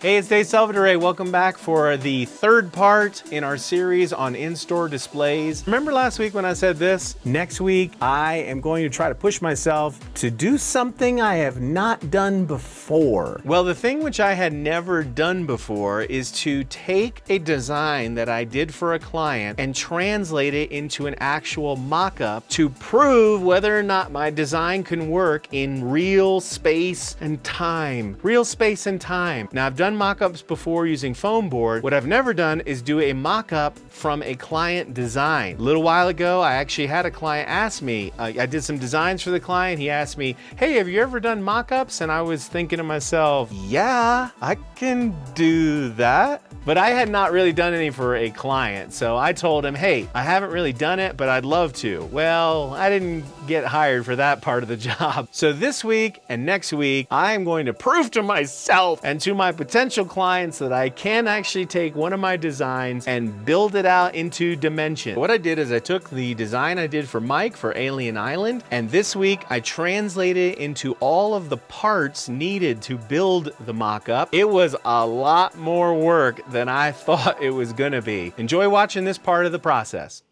Hey, it's Dave Salvadore. Welcome back for the third part in our series on in-store displays. Remember last week when I said this? Next week, I am going to try to push myself to do something I have not done before. Well, the thing which I had never done before is to take a design that I did for a client and translate it into an actual mock-up to prove whether or not my design can work in real space and time. Real space and time. Now, I've done mock-ups before using foam board. What I've never done is do a mock-up from a client design. A little while ago, I actually had a client ask me, I did some designs for the client. He asked me, hey, have you ever done mock-ups? And I was thinking to myself, yeah, I can do that. But I had not really done any for a client. So I told him, hey, I haven't really done it, but I'd love to. Well, I didn't get hired for that part of the job. So this week and next week, I'm going to prove to myself and to my potential clients that I can actually take one of my designs and build it out into dimension. What I did is I took the design I did for Mike for Alien Island, and this week I translated it into all of the parts needed to build the mock-up. It was a lot more work than I thought it was gonna be. Enjoy watching this part of the process.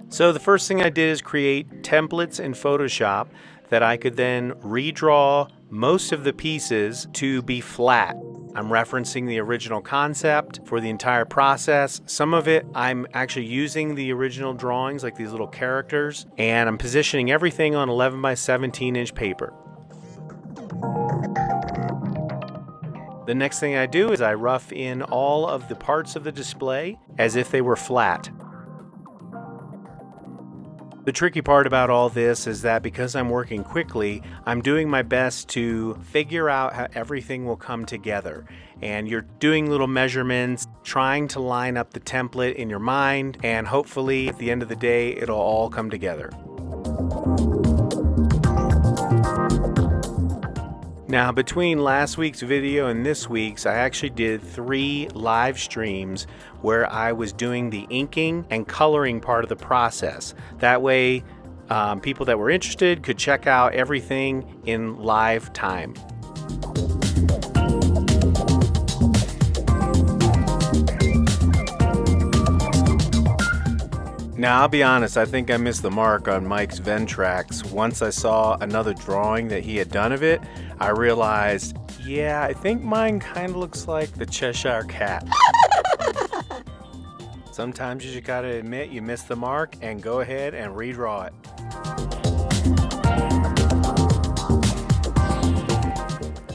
So the first thing I did is create templates in Photoshop that I could then redraw most of the pieces to be flat. I'm referencing the original concept for the entire process. Some of it I'm actually using the original drawings, like these little characters, and I'm positioning everything on 11 by 17 inch paper. The next thing I do is I rough in all of the parts of the display as if they were flat. The tricky part about all this is that because I'm working quickly, I'm doing my best to figure out how everything will come together. And you're doing little measurements, trying to line up the template in your mind, and hopefully at the end of the day, it'll all come together. Now, between last week's video and this week's, I actually did 3 live streams where I was doing the inking and coloring part of the process. That way, people that were interested could check out everything in live time. Now, I'll be honest, I think I missed the mark on Mike's Ventrax. Once I saw another drawing that he had done of it, I realized, yeah, I think mine kind of looks like the Cheshire Cat. Sometimes you just gotta admit you missed the mark and go ahead and redraw it.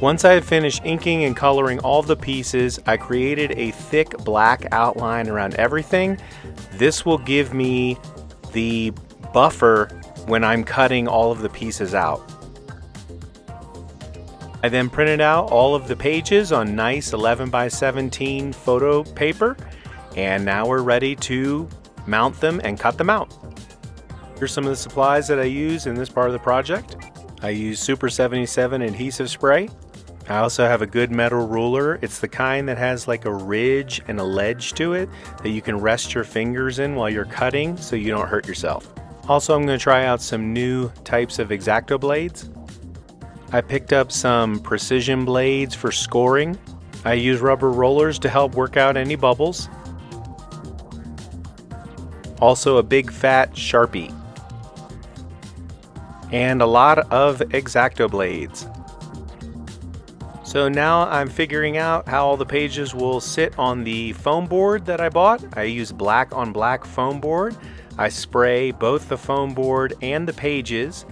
Once I had finished inking and coloring all the pieces, I created a thick black outline around everything. This will give me the buffer when I'm cutting all of the pieces out. I then printed out all of the pages on nice 11 by 17 photo paper, and now we're ready to mount them and cut them out. Here's some of the supplies that I use in this part of the project. I use Super 77 adhesive spray. I also have a good metal ruler. It's the kind that has like a ridge and a ledge to it that you can rest your fingers in while you're cutting so you don't hurt yourself. Also, I'm going to try out some new types of X-Acto blades. I picked up some precision blades for scoring. I use rubber rollers to help work out any bubbles. Also a big fat Sharpie. And a lot of X-Acto blades. So now I'm figuring out how all the pages will sit on the foam board that I bought. I use black on black foam board. I spray both the foam board and the pages.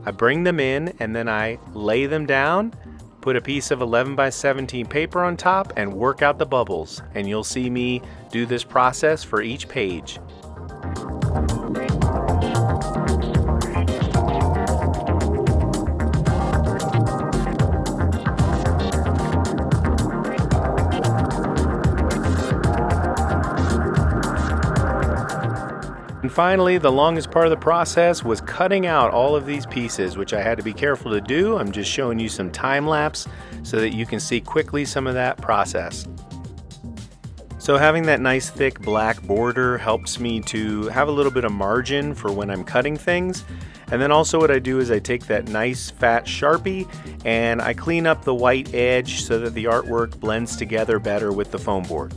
I bring them in and then I lay them down, put a piece of 11 by 17 paper on top and work out the bubbles. And you'll see me do this process for each page. And finally, the longest part of the process was cutting out all of these pieces, which I had to be careful to do. I'm just showing you some time lapse so that you can see quickly some of that process. So having that nice thick black border helps me to have a little bit of margin for when I'm cutting things. And then also what I do is I take that nice fat Sharpie and I clean up the white edge so that the artwork blends together better with the foam board.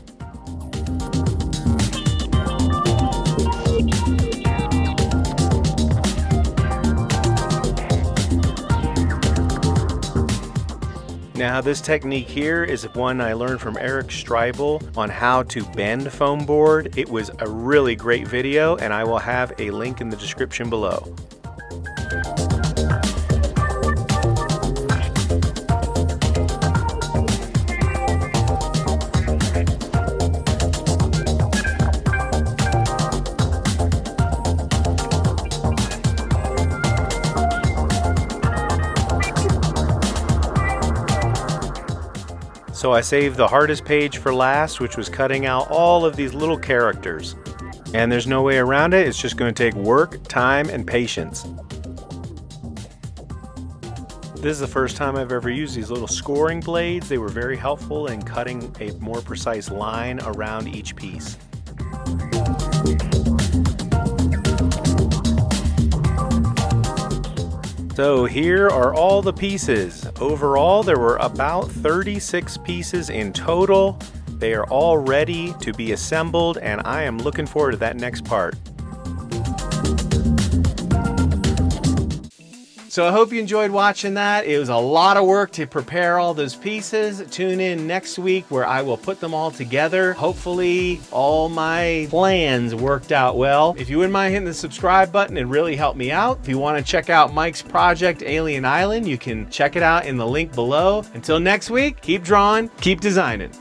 Now this technique here is one I learned from Eric Streibel on how to bend foam board. It was a really great video and I will have a link in the description below. So I saved the hardest page for last, which was cutting out all of these little characters. And there's no way around it, it's just going to take work, time, and patience. This is the first time I've ever used these little scoring blades. They were very helpful in cutting a more precise line around each piece. So here are all the pieces. Overall, there were about 36 pieces in total. They are all ready to be assembled, and I am looking forward to that next part. So I hope you enjoyed watching that. It was a lot of work to prepare all those pieces. Tune in next week where I will put them all together. Hopefully all my plans worked out well. If you wouldn't mind hitting the subscribe button, it really helped me out. If you want to check out Mike's project, Alien Island, you can check it out in the link below. Until next week, keep drawing, keep designing.